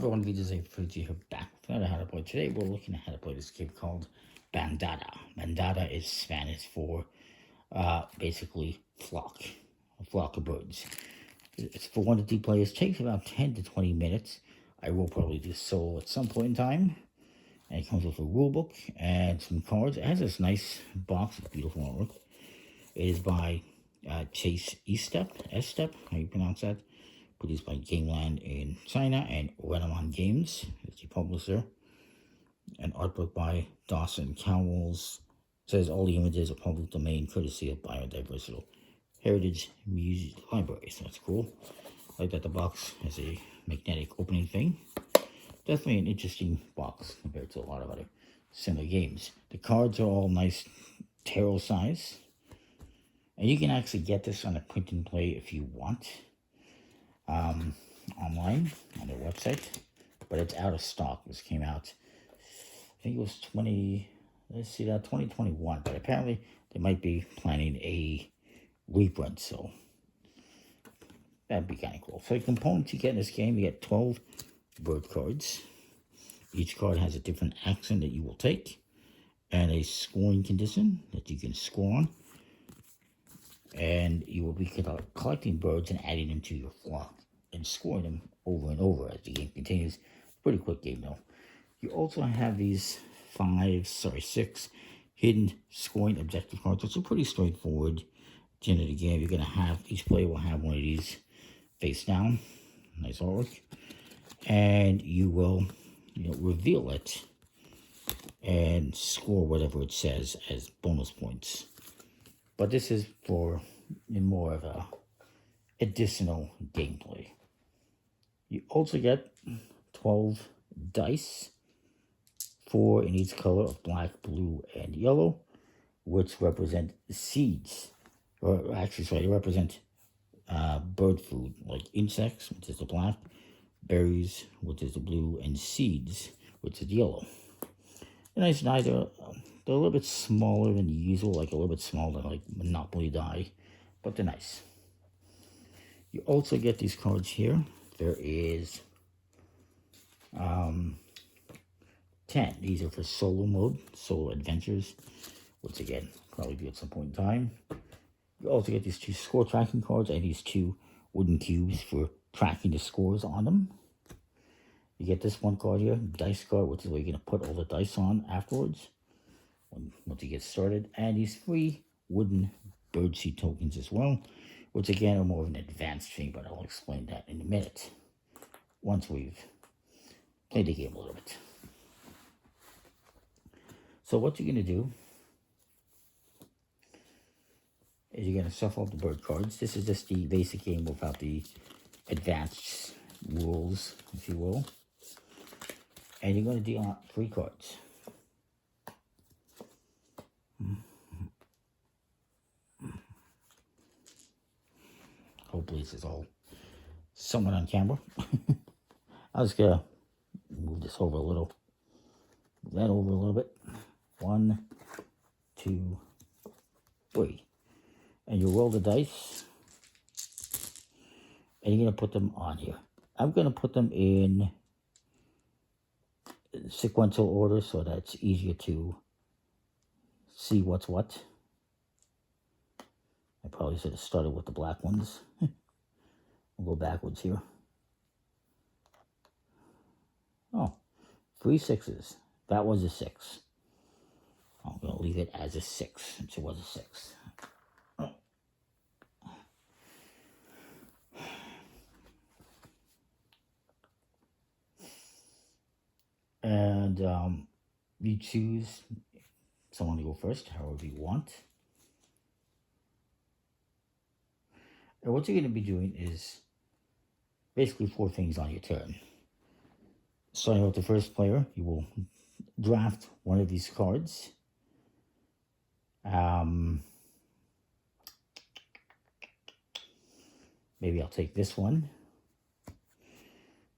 Everyone, this is a Fuji here back with how to play. Today we're looking at how to play this game called Bandada. Bandada is Spanish for basically a flock of birds. It's for 1 to 2 players. Takes about 10 to 20 minutes. I will probably do solo at some point in time. And it comes with a rule book and some cards. It has this nice box of beautiful artwork. It is by Chase S-Step, how you pronounce that? Produced by Gameland in China and Renamon Games is the publisher. An art book by Dawson Cowles. Says all the images are public domain courtesy of Biodiversity Heritage Music Library. So that's cool. I like that the box has a magnetic opening thing. Definitely an interesting box compared to a lot of other similar games. The cards are all nice tarot size. And you can actually get this on a print and play if you want. Online on their website, but it's out of stock. This came out, I think it was 2021, but apparently they might be planning a reprint, so that'd be kind of cool. So the components you get in this game, you get 12 bird cards. Each card has a different action that you will take and a scoring condition that you can score on, and you will be collecting birds and adding them to your flock and scoring them over and over as the game continues. Pretty quick game though. You also have these 6 hidden scoring objective cards, which are pretty straightforward. At the end of the game, you're going to have, each player will have one of these face down. Nice artwork. And you will reveal it and score whatever it says as bonus points. But this is for more of a additional gameplay. You also get 12 dice, 4 in each color of black, blue, and yellow, which represent seeds. Or actually, sorry, they represent bird food, like insects, which is the black, berries, which is the blue, and seeds, which is the yellow. They're nice dice. They're a little bit smaller than the usual, like a little bit smaller than like Monopoly die, but they're nice. You also get these cards here. There is 10. These are for solo mode, solo adventures, which again, probably do at some point in time. You also get these 2 score tracking cards and these 2 wooden cubes for tracking the scores on them. You get this one card here, dice card, which is where you're going to put all the dice on afterwards once you get started. And these 3 wooden birdseed tokens as well, which again are more of an advanced thing, but I'll explain that in a minute once we've played the game a little bit. So what you're going to do is you're going to shuffle up the bird cards. This is just the basic game without the advanced rules, if you will. And you're going to deal out 3 cards. Hopefully this is all somewhat on camera. I was going to move this over a little. Move that over a little bit. 1, 2, 3. And you roll the dice. And you're going to put them on here. I'm going to put them in sequential order so that it's easier to see what's what. I probably should have started with the black ones. We'll go backwards here. Oh, 3 6s. That was a 6. I'm going to leave it as a 6 since it was a 6. Oh. And you choose someone to go first, however you want. And what you're going to be doing is basically 4 things on your turn. Starting with the first player, you will draft one of these cards. Maybe I'll take this one.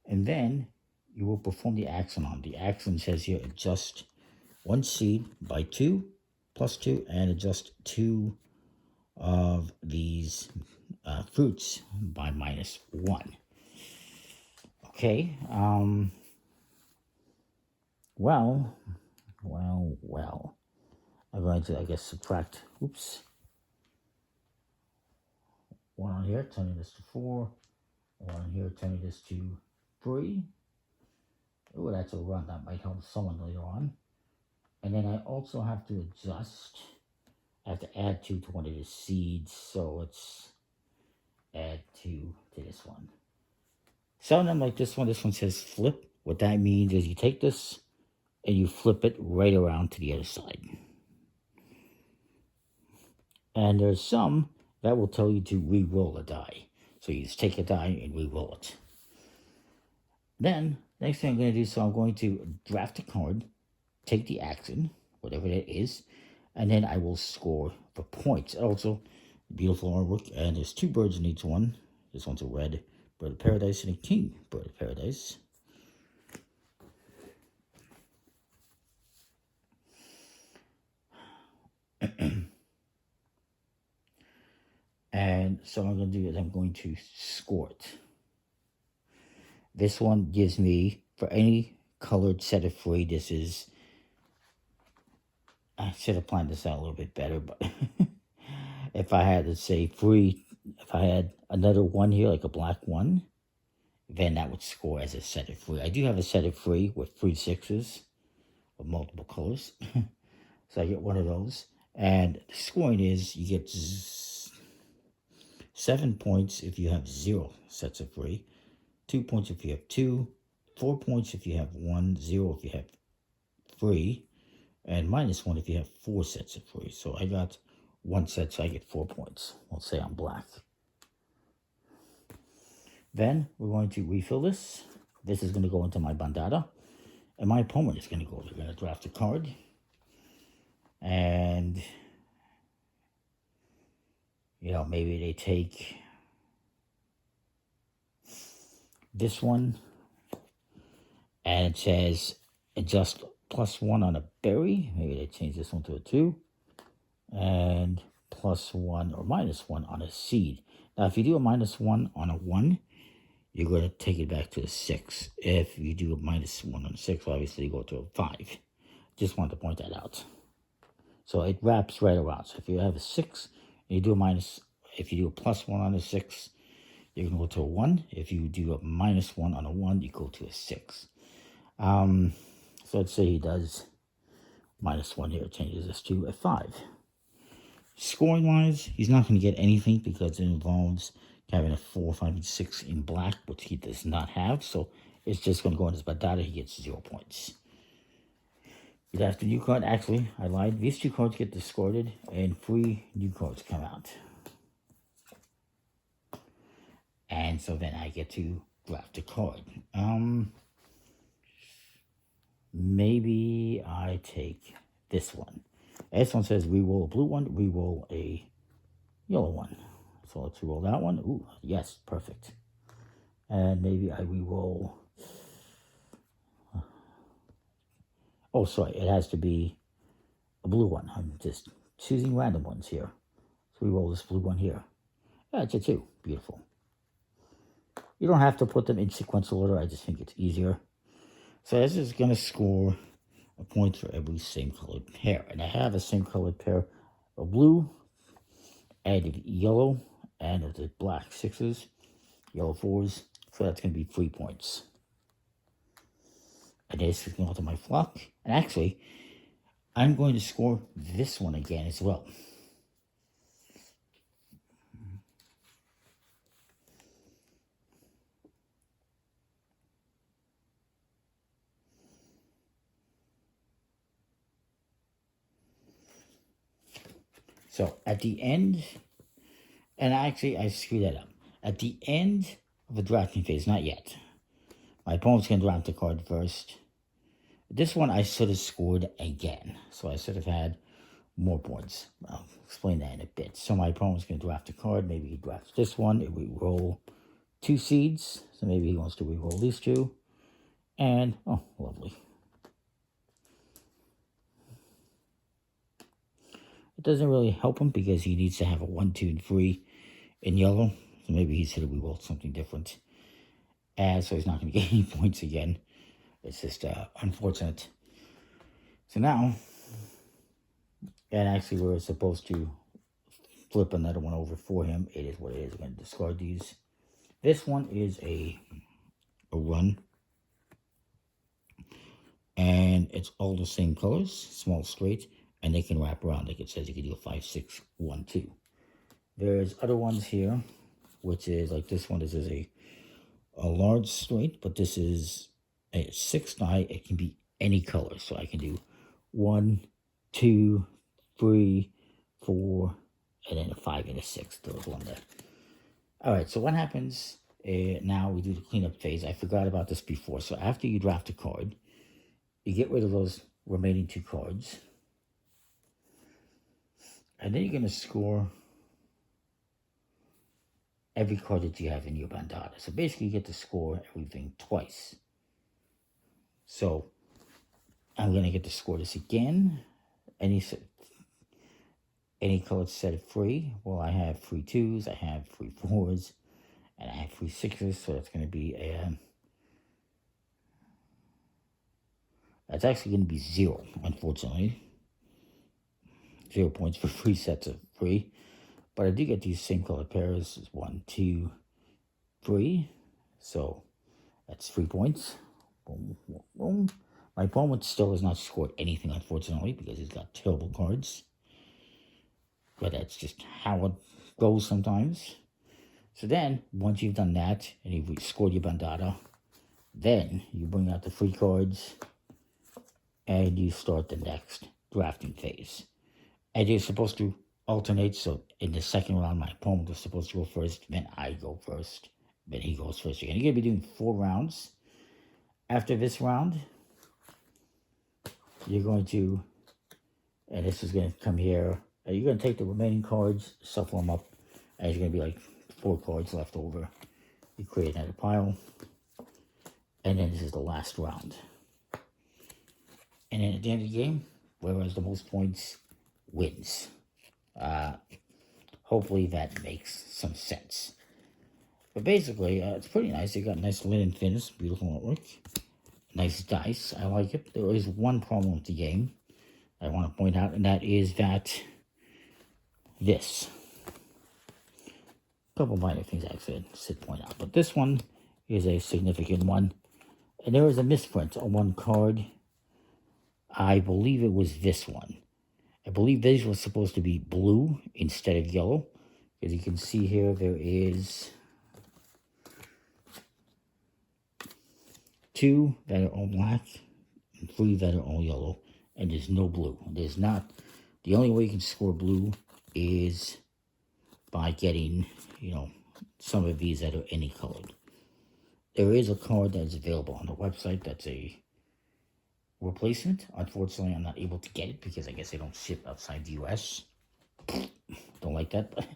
And then you will perform the action on. The action says here, adjust 1 seed by 2, plus 2, and adjust 2 of these fruits by -1. Okay. Well. I'm going to, I guess, subtract. Oops. 1 on here, turning this to 4. 1 on here, turning this to 3. Oh, that's a run. That might help someone later on. And then I also have to adjust. I have to add 2 to one of the seeds. So let's add 2 to this one. Some of them like this one says flip. What that means is you take this and you flip it right around to the other side. And there's some that will tell you to re-roll a die. So you just take a die and re-roll it. Then, next thing I'm going to do, so I'm going to draft a card, take the action, whatever that is, and then I will score the points. Also, beautiful artwork, and there's 2 birds in each one. This one's a red bird of paradise and a king bird of paradise. And so what I'm going to do is I'm going to score it. This one gives me, for any colored set of 3, this is, I should have planned this out a little bit better, but if I had to say 3, if I had another 1 here, like a black 1, then that would score as a set of 3. I do have a set of 3 with 3 6s of multiple colors. So I get one of those. And the scoring is you get 7 points if you have 0 sets of 3, 2 points if you have 2, 4 points if you have 1, 0 if you have 3, and -1 if you have 4 sets of 3. So I got 1 set, so I get 4 points. Let's say I'm black. Then we're going to refill this. This is going to go into my bandada. And my opponent is going to go. They're going to draft a card. And, you know, maybe they take this one. And it says adjust +1 on a berry. Maybe they change this one to a 2. And +1 or -1 on a seed. Now, if you do a -1 on a 1, you're going to take it back to a 6. If you do a -1 on a 6, obviously you go to a 5. Just wanted to point that out. So it wraps right around. So if you have a 6, and you do if you do a +1 on a 6, you're going to go to a 1. If you do a -1 on a 1, you go to a 6. So let's say he does -1 here, changes this to a 5. Scoring wise, he's not going to get anything because it involves having a 4, 5, and 6 in black, which he does not have. So it's just going to go in his bandada. He gets 0 points. You'd have the new card. Actually, I lied. These 2 cards get discarded, and 3 new cards come out. And so then I get to draft a card. Maybe I take this one. This one says re-roll a blue one, re-roll a yellow one. So let's re-roll that one. Ooh, yes, perfect. And maybe I re-roll. Oh, sorry, it has to be a blue one. I'm just choosing random ones here. So re-roll this blue one here. Yeah, it's a 2. Beautiful. You don't have to put them in sequential order. I just think it's easier. So this is going to score a point for every same colored pair. And I have a same colored pair of blue, added yellow, and of the black 6s, yellow 4s. So that's going to be 3 points. And this is going to go to my flock. And actually, I'm going to score this one again as well. So at the end, and actually I screwed that up. At the end of the drafting phase, not yet. My opponent's going to draft the card first. This one I should have scored again. So I should have had more points. I'll explain that in a bit. So my opponent's going to draft a card. Maybe he drafts this one. If we roll 2 seeds. So maybe he wants to re-roll these 2. And, oh, lovely. It doesn't really help him because he needs to have a 1, 2, and 3 in yellow. So maybe he should have re-rolled something different. And so he's not going to get any points again. It's just unfortunate. So now, and actually we're supposed to flip another one over for him. It is what it is. We're going to discard these. This one is a run. And it's all the same colors, small straight, and they can wrap around. Like it says, you can do a 5, 6, 1, 2. There's other ones here, which is like this one. This is a large straight, but this is a 6 die. It can be any color. So I can do 1, 2, 3, 4, and then a 5 and a 6. There was one there. All right, so what happens now? We do the cleanup phase. I forgot about this before. So after you draft a card, you get rid of those remaining 2 cards. And then you're going to score every card that you have in your bandada. So basically you get to score everything twice. So I'm going to get to score this again. Any colored set of 3. Well, I have 3 2s, I have 3 4s, and I have 3 6s. So it's going to be that's actually going to be 0, unfortunately. 0 points for 3 sets of 3. But I do get these same color pairs. 1, 2, 3. So that's 3 points. Boom, boom, boom. My opponent still has not scored anything, unfortunately, because he's got terrible cards. But that's just how it goes sometimes. So then, once you've done that, and you've scored your bandada, then you bring out the 3 cards, and you start the next drafting phase. And you're supposed to alternate, so in the second round, my opponent is supposed to go first, then I go first, then he goes first again. You're going to be doing 4 rounds. After this round, you're going to, and this is going to come here, you're going to take the remaining cards, shuffle them up, and there's going to be like 4 cards left over. You create another pile, and then this is the last round. And then at the end of the game, whoever has the most points wins. Hopefully that makes some sense. But basically, it's pretty nice. They got nice linen finish, beautiful artwork, nice dice. I like it. There is one problem with the game I want to point out, and that is that this. A couple minor things I should point out, but this one is a significant one. And there is a misprint on one card. I believe it was this one. I believe these were supposed to be blue instead of yellow. As you can see here, there is 2 that are all black and 3 that are all yellow. And there's no blue. There's not. The only way you can score blue is by getting, some of these that are any colored. There is a card that's available on the website that's a replacement. Unfortunately, I'm not able to get it because I guess they don't ship outside the US. Don't like that, but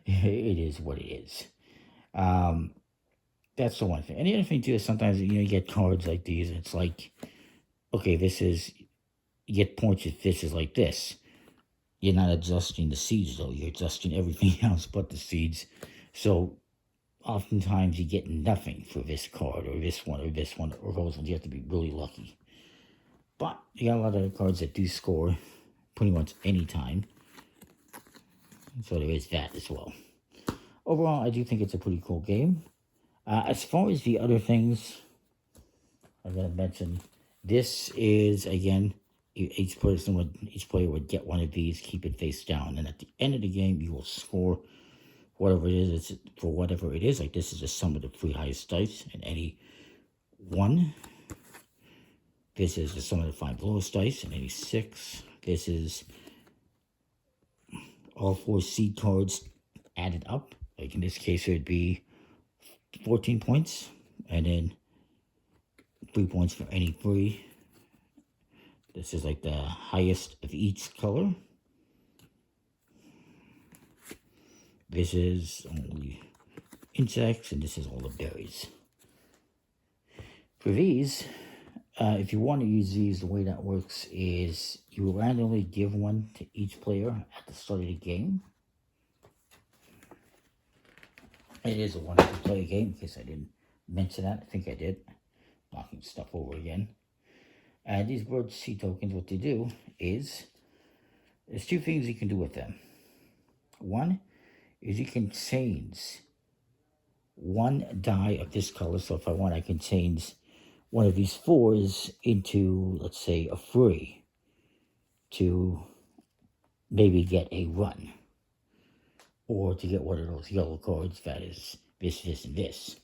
it is what it is. That's the one thing. And the other thing too is sometimes you get cards like these. And it's like, okay, you get points if this is like this. You're not adjusting the seeds though. You're adjusting everything else but the seeds. So oftentimes you get nothing for this card or this one or this one or those ones. You have to be really lucky. But you got a lot of cards that do score pretty much any time. So there is that as well. Overall, I do think it's a pretty cool game. As far as the other things I'm going to mention, this is, again, each player would get one of these, keep it face down. And at the end of the game, you will score whatever it is for whatever it is. Like this is the sum of the 3 highest dice in any one. This is the sum of the 5 lowest dice in any 6. This is all 4 seed cards added up. Like in this case, it would be 14 points. And then 3 points for any 3. This is like the highest of each color. This is only insects, and this is all the berries. For these, if you want to use these, the way that works is you randomly give one to each player at the start of the game. It is a 1-player game, in case I didn't mention that. I think I did. Knocking stuff over again. And these bird seed tokens, what they do is, there's two things you can do with them. One is you can change one die of this color. So if I want, I can change one of these 4s into, let's say, a 3 to maybe get a run, or to get one of those yellow cards that is this, this, and this.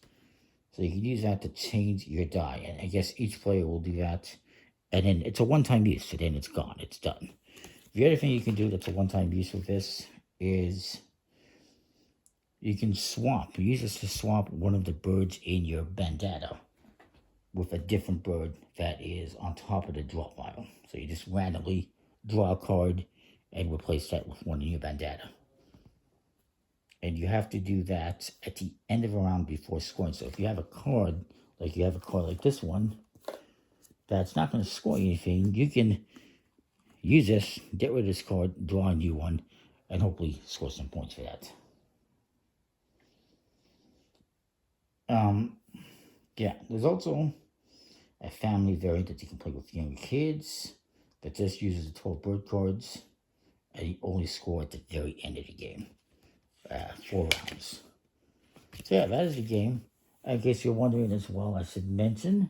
So you can use that to change your die, and I guess each player will do that, and then it's a one-time use, so then it's gone, it's done. The other thing you can do that's a one-time use with this is you can use this to swap one of the birds in your bandada with a different bird that is on top of the draw pile. So you just randomly draw a card and replace that with one in your bandada. And you have to do that at the end of a round before scoring. So if you have a card, like this one, that's not going to score anything, you can use this, get rid of this card, draw a new one, and hopefully score some points for that. Yeah, there's also a family variant that you can play with younger kids that just uses the 12 bird cards, and you only score at the very end of the game. 4 rounds. So yeah, that is the game. In case you're wondering as well, I should mention,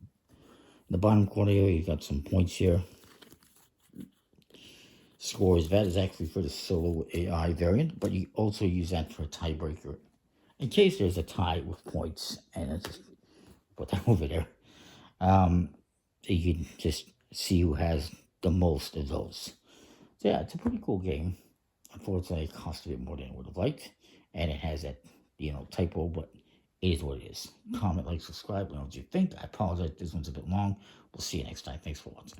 in the bottom corner here, you got some points here. Scores, that is actually for the solo AI variant, but you also use that for a tiebreaker. In case there's a tie with points, and let's just put that over there. You can just see who has the most of those. So yeah, it's a pretty cool game. Unfortunately, it cost a bit more than I would have liked, and it has that, typo, but it is what it is. Comment, like, subscribe, let me know what you think. I apologize, this one's a bit long. We'll see you next time. Thanks for watching.